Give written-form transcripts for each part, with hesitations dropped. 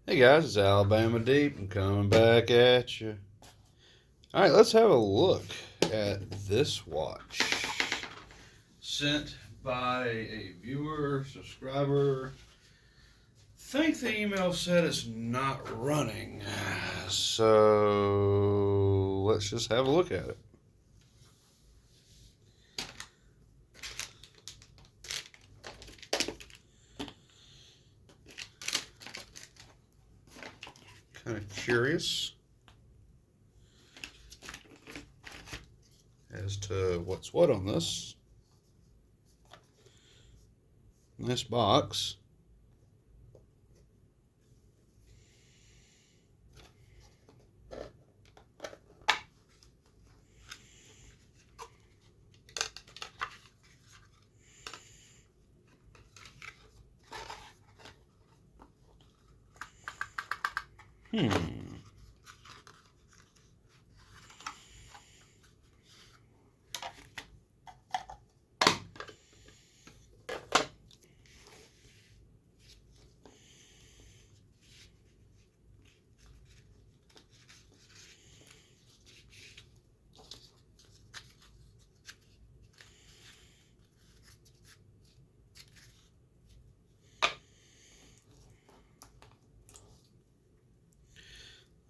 Hey guys, it's Alabama Deep. I'm coming back at you. All right, let's have a look at this watch. Sent by a viewer, subscriber. Think the email said it's not running. So let's just have a look at it. Kind of curious as to what's what on this. Nice box. Hmm.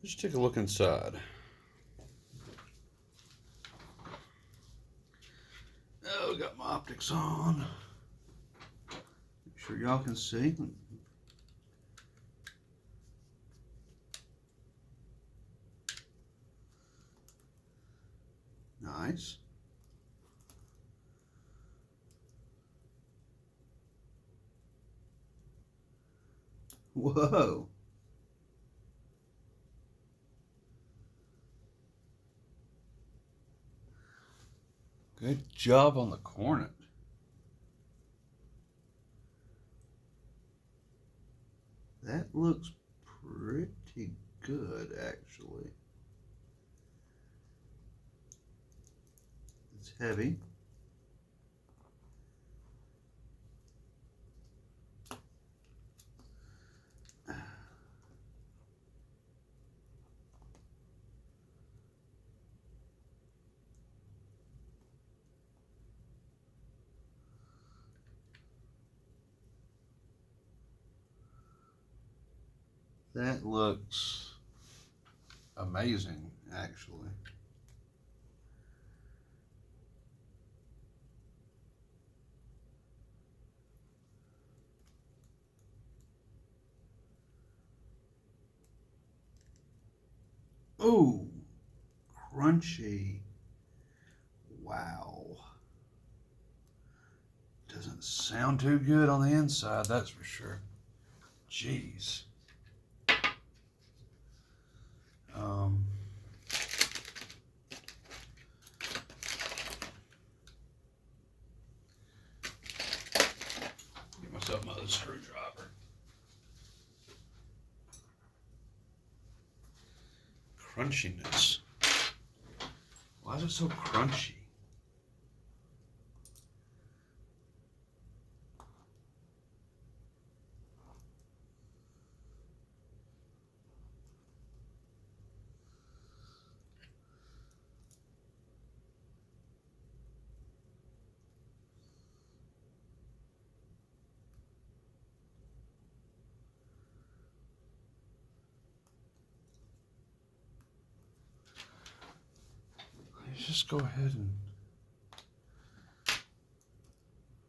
Let's take a look inside. Oh, got my optics on. Make sure y'all can see. Nice. Whoa. Good job on the cornet. That looks pretty good, actually. It's heavy. That looks amazing, actually. Ooh, crunchy. Wow. Doesn't sound too good on the inside, that's for sure. Jeez. Um, get myself my other screwdriver. Crunchiness. Why is it so crunchy? Let's just go ahead and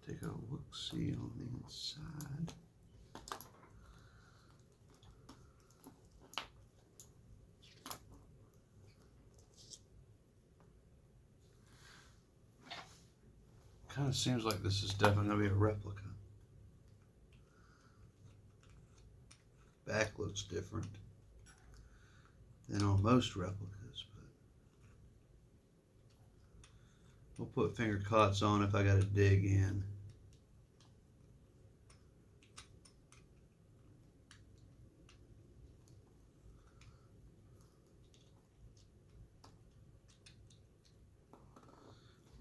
take a look-see on the inside. Kind of seems like this is definitely going to be a replica. Back looks different than on most replicas, but we'll put finger cots on if I got to dig in.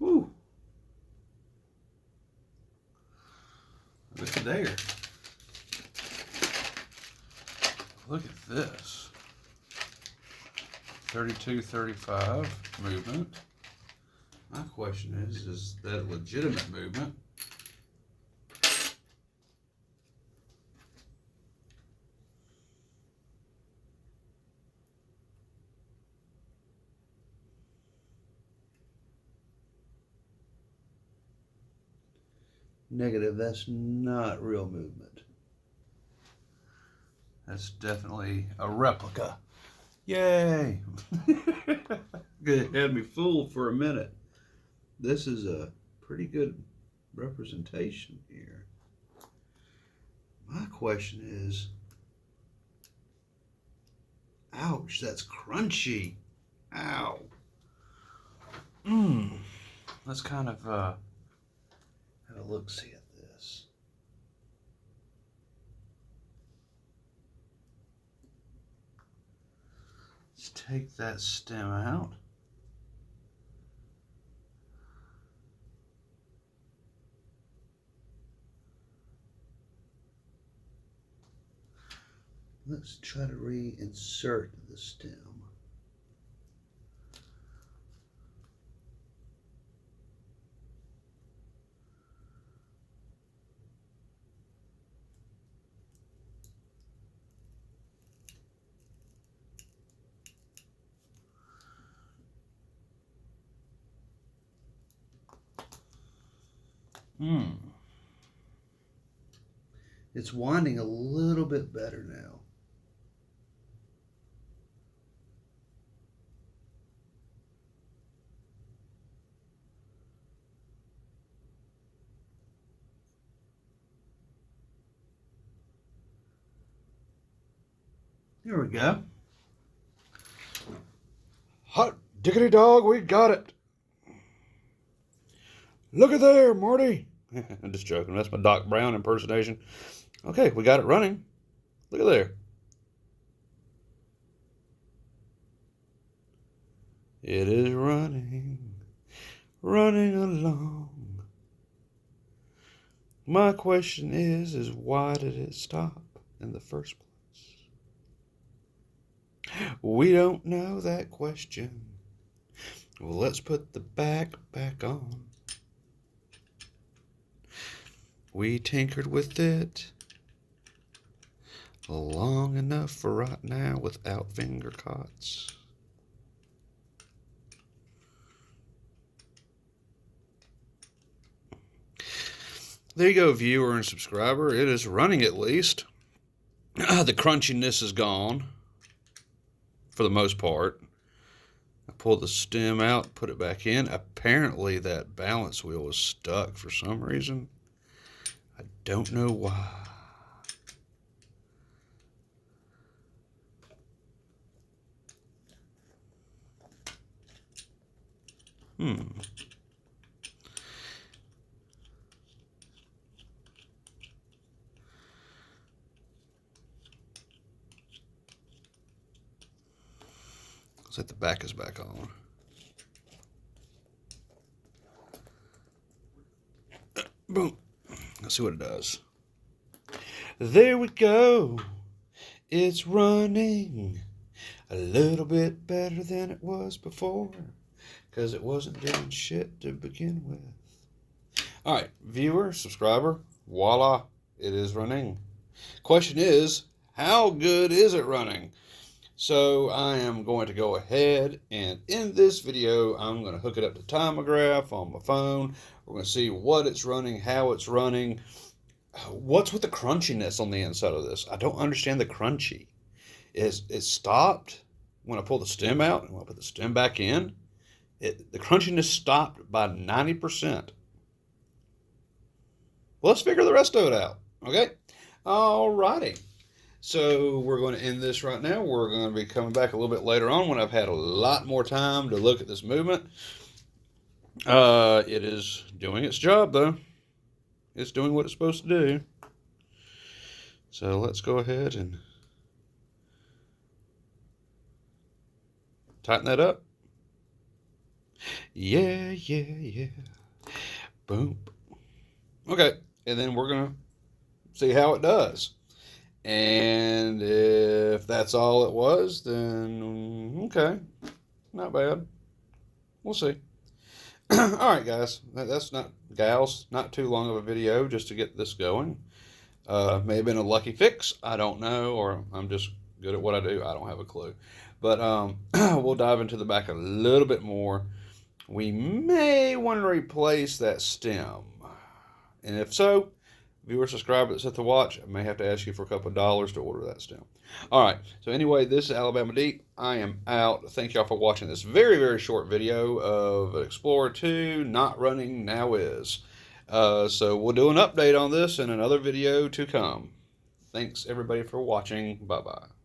Woo! Look at there. look at this. 32, 35 movement. My question is that legitimate movement? Negative, that's not real movement. That's definitely a replica. Yay! It had me fooled for a minute. This is a pretty good representation here. My question is, ouch, that's crunchy. Ow. Let's kind of have a look-see at this. Let's take that stem out. Let's try to reinsert the stem. It's winding a little bit better now. There we go. Hot diggity dog, we got it. Look at there, Marty. I'm just joking. That's my Doc Brown impersonation. Okay, we got it running. Look at there. It is running, running along. My question is why did it stop in the first place? We don't know that question. Well, let's put the back on. We tinkered with it long enough for right now without finger cuts. There you go, viewer and subscriber. It is running at least. The crunchiness is gone for the most part. I pulled the stem out, put it back in. Apparently that balance wheel was stuck for some reason. I don't know why. Looks like the back is back on. Boom. Let's see what it does. There we go. It's running a little bit better than it was before, because it wasn't doing shit to begin with. All right, viewer, subscriber, voila, it is running. Question is, how good is it running? So I am going to go ahead and in this video, I'm going to hook it up to Timograph on my phone. We're going to see what it's running, how it's running. What's with the crunchiness on the inside of this? I don't understand the crunchy. It stopped when I pulled the stem out, and when I put the stem back in, the crunchiness stopped by 90%. Well, let's figure the rest of it out, okay? Alrighty. So we're going to end this right now. We're going to be coming back a little bit later on when I've had a lot more time to look at this movement. It is doing its job, though. It's doing what it's supposed to do. So let's go ahead and tighten that up. Yeah. Boom. Okay, and then we're going to see how it does. And If that's all it was, then okay, not bad. We'll see. All right, guys, that's not gals, not too long of a video just to get this going. May have been a lucky fix, I don't know, or I'm just good at what I do. I don't have a clue. But we'll dive into the back a little bit more. We may want to replace that stem, and if so, viewer subscriber that set the watch, I may have to ask you for a couple of dollars to order that stem. All right, so anyway, this is Alabama Deep. I am out. Thank y'all for watching this very, very short video of Explorer 2 not running, now is. So we'll do an update on this in another video to come. Thanks, everybody, for watching. Bye-bye.